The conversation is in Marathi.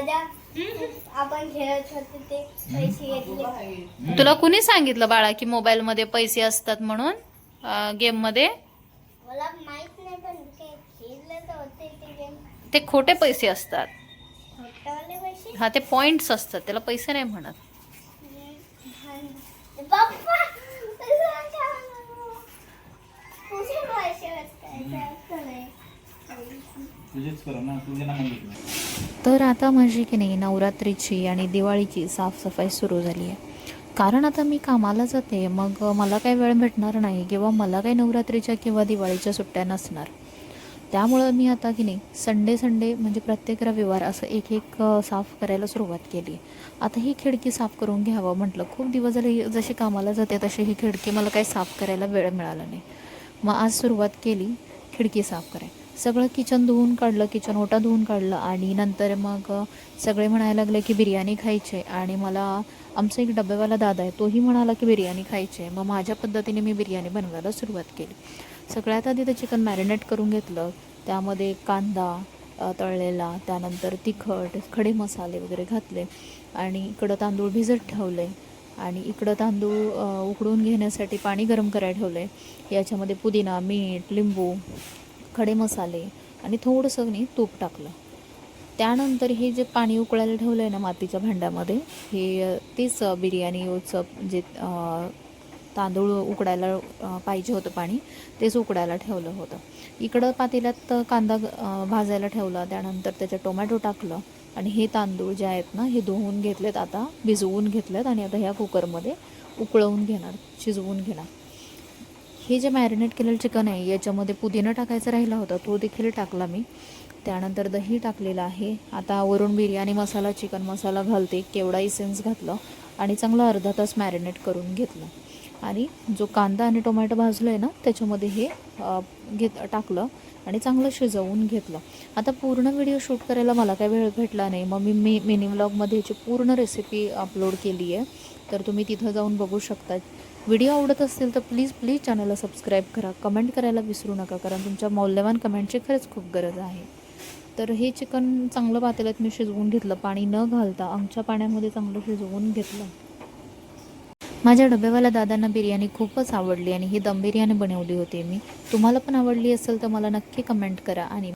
दादा आपण खेळत होते ते पैसे घेतले. तुला कुणी सांगितलं बाळा की मोबाईल मध्ये पैसे असतात म्हणून गेम मध्ये? मला माहित नाही पण काय खेळलं तर होते ते गेम. ते खोटे पैसे असतात. छोटेवाले पैसे. हा, ते पॉइंट्स असतात, त्याला पैसे नाही म्हणत. पप्पा तुझे पैसे असतात नाही. तर आता माझी की नाही नवरात्रीची आणि दिवाळीची साफसफाई सुरू झाली आहे. कारण आता मी कामाला जाते, मग मला काही वेळ भेटणार नाही किंवा मला काही नवरात्रीच्या किंवा दिवाळीच्या सुट्ट्या नसणार. त्यामुळं मी आता की नाही संडे म्हणजे प्रत्येक रविवार असं एक साफ करायला सुरुवात केली. आता ही खिडकी साफ करून घ्यावं म्हटलं. खूप दिवस झाले जशी कामाला जाते तशी ही खिडकी मला काही साफ करायला वेळ मिळाला नाही. मग आज सुरुवात केली खिडकी साफ करायला. सगळं किचन धुवून काढलं, किचन ओटा धुवून काढलं आणि नंतर मग सगळे म्हणायला लागले की बिर्याणी खायची आहे. आणि मला आमचा एक डब्यावाला दादा आहे, तोही म्हणाला की बिर्याणी खायची आहे. मग माझ्या पद्धतीने मी बिर्याणी बनवायला सुरुवात केली. सगळ्यात आधी ते चिकन मॅरिनेट करून घेतलं. त्यामध्ये कांदा तळलेला, त्यानंतर तिखट, खडे मसाले वगैरे घातले आणि इकडं तांदूळ भिजत ठेवले आणि इकडं तांदूळ उकडून घेण्यासाठी पाणी गरम करायला ठेवले. याच्यामध्ये पुदिना, मीठ, लिंबू, खडे मसाले आणि थोडंसं नाही तूप टाकलं. त्यानंतर हे जे पाणी उकळायला ठेवलं आहे ना मातीच्या भांड्यामध्ये, हे तेच बिर्याणीचं जे तांदूळ उकडायला पाहिजे होतं पाणी, तेच उकडायला ठेवलं होतं. इकडं पातेल्यात कांदा भाजायला ठेवला. त्यानंतर त्याच्यात टोमॅटो टाकलं आणि हे तांदूळ जे आहेत ना हे धुवून घेतलेत, आता भिजवून घेतलेत आणि आता ह्या कुकरमध्ये उकळवून घेणार, शिजवून घेणार. हे जे मॅरिनेट केलेलं चिकन आहे याच्यामध्ये पुदिना टाकायचा राहिला होता, तो देखील टाकला मी. त्यानंतर दही टाकलेलं आहे. आता वरून बिर्याणी मसाला, चिकन मसाला घालते, केवडा इसेन्स घातलं आणि चांगलं अर्धा तास मॅरिनेट करून घेतलं. आणि जो कांदा आणि टोमॅटो भाजलं आहे ना त्याच्यामध्ये हे टाकलं आणि चांगलं शिजवून घेतलं. आता पूर्ण व्हिडिओ शूट करायला मला काही वेळ भेटला नाही. मग मी मिनी व्लॉगमध्ये याची पूर्ण रेसिपी अपलोड केली आहे, तर तुम्ही तिथं जाऊन बघू शकता. व्हिडिओ आवडत असतील तर प्लीज चॅनलला सबस्क्राईब करा, कमेंट करायला विसरू नका, कारण तुमच्या मौल्यवान कमेंटची खरंच खूप गरज आहे. तर हे चिकन चांगलं पातेल्यात मी शिजवून घेतलं, पाणी न घालता आमच्या पाण्यामध्ये चांगलं शिजवून घेतलं. माझ्या डब्यावाल्या दादांना बिर्याणी खूपच आवडली आणि ही दम बिर्याणी बनवली होती मी. तुम्हाला पण आवडली असेल तर मला नक्की कमेंट करा आणि